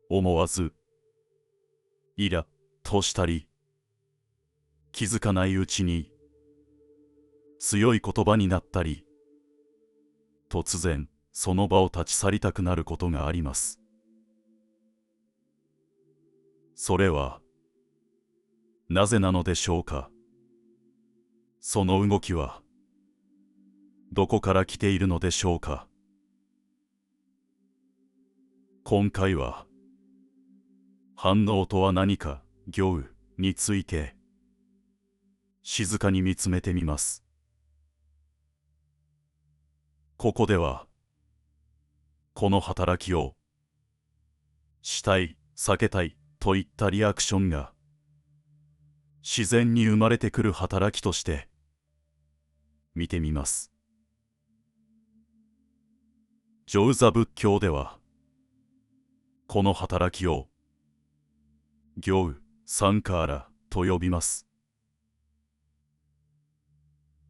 思わずイラッとしたり、気づかないうちに強い言葉になったり、突然その場を立ち去りたくなることがあります。それはなぜなのでしょうか。その動きはどこから来ているのでしょうか。今回は反応とは何か、行について静かに見つめてみます。ここではこの働きをしたい、避けたいといったリアクションが自然に生まれてくる働きとして見てみます。上座仏教ではこの働きを行サンカーラと呼びます。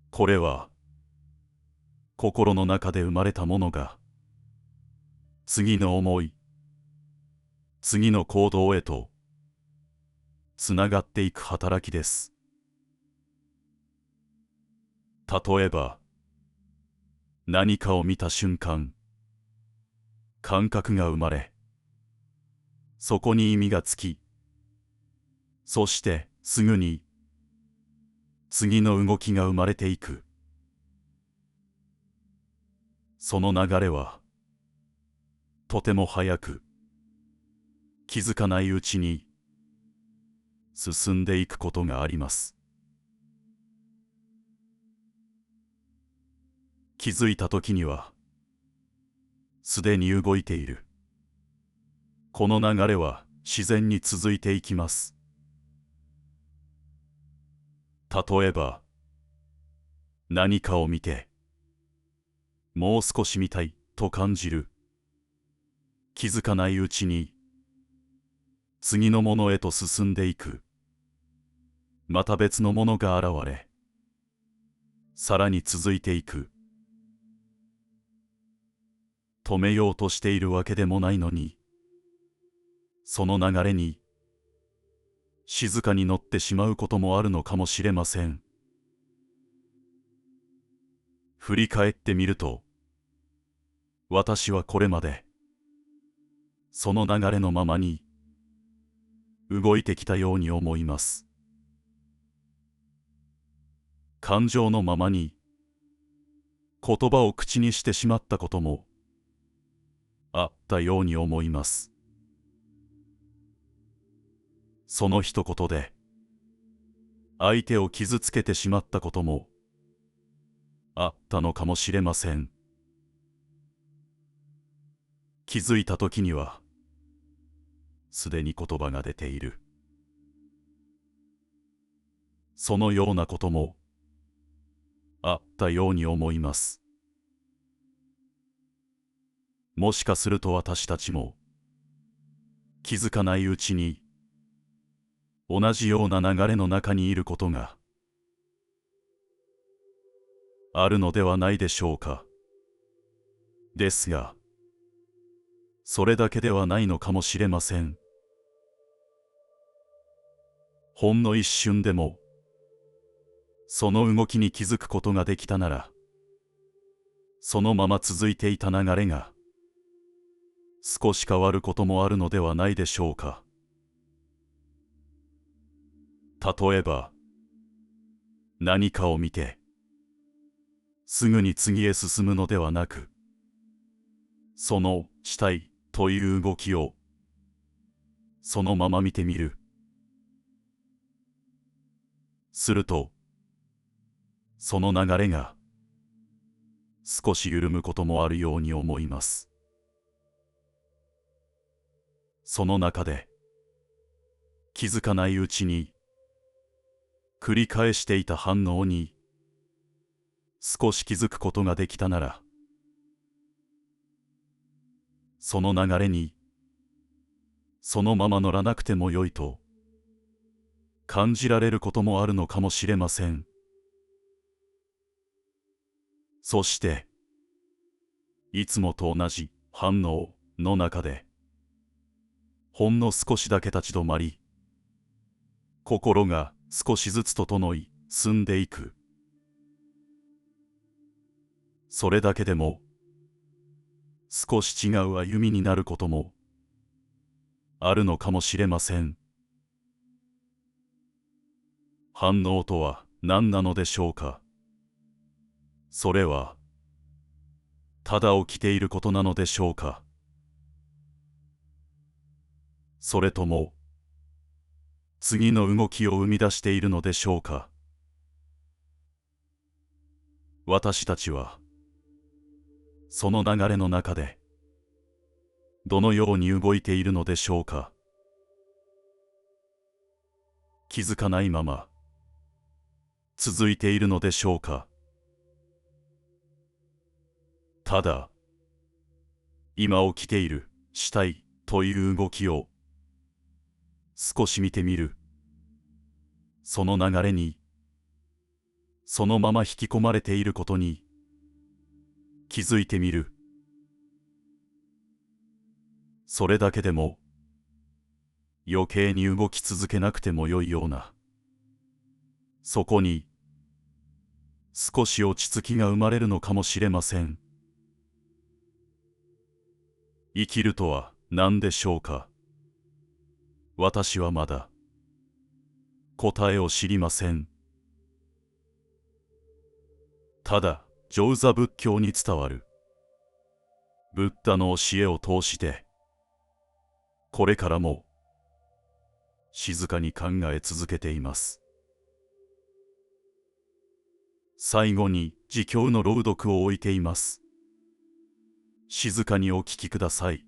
これは心の中で生まれたものが次の思い、次の行動へとつながっていく働きです。例えば何かを見た瞬間、感覚が生まれ、そこに意味がつき、そしてすぐに次の動きが生まれていく。その流れはとても早く、気づかないうちに進んでいくことがあります。気づいたときにはすでに動いている。この流れは自然に続いていきます。例えば何かを見てもう少し見たいと感じる。気づかないうちに次のものへと進んでいく。また別のものが現れ、さらに続いていく。止めようとしているわけでもないのに、その流れに静かに乗ってしまうこともあるのかもしれません。振り返ってみると、私はこれまでその流れのままに動いてきたように思います。感情のままに言葉を口にしてしまったこともあったように思います。その一言で相手を傷つけてしまったこともあったのかもしれません。気づいた時にはすでに言葉が出ている。そのようなこともあったように思います。もしかすると私たちも気づかないうちに同じような流れの中にいることがあるのではないでしょうか。ですが、それだけではないのかもしれません。ほんの一瞬でもその動きに気づくことができたなら、そのまま続いていた流れが少し変わることもあるのではないでしょうか。例えば何かを見てすぐに次へ進むのではなく、そのしたいという動きをそのまま見てみる。するとその流れが少し緩むこともあるように思います。その中で気づかないうちに繰り返していた反応に少し気づくことができたなら、その流れにそのまま乗らなくてもよいと感じられることもあるのかもしれません。そしていつもと同じ反応の中でほんの少しだけ立ち止まり、心が少しずつ整い進んでいく。それだけでも少し違う歩みになることもあるのかもしれません。反応とは何なのでしょうか。それはただ起きていることなのでしょうか。それとも次の動きを生み出しているのでしょうか。私たちはその流れの中でどのように動いているのでしょうか。気づかないまま続いているのでしょうか。ただ今起きているしたいという動きを少し見てみる。その流れにそのまま引き込まれていることに気づいてみる。それだけでも余計に動き続けなくてもよいような、そこに少し落ち着きが生まれるのかもしれません。生きるとは何でしょうか。私はまだ答えを知りません。ただ上座仏教に伝わるブッダの教えを通してこれからも静かに考え続けています。最後に自供の朗読を置いています。静かにお聞きください。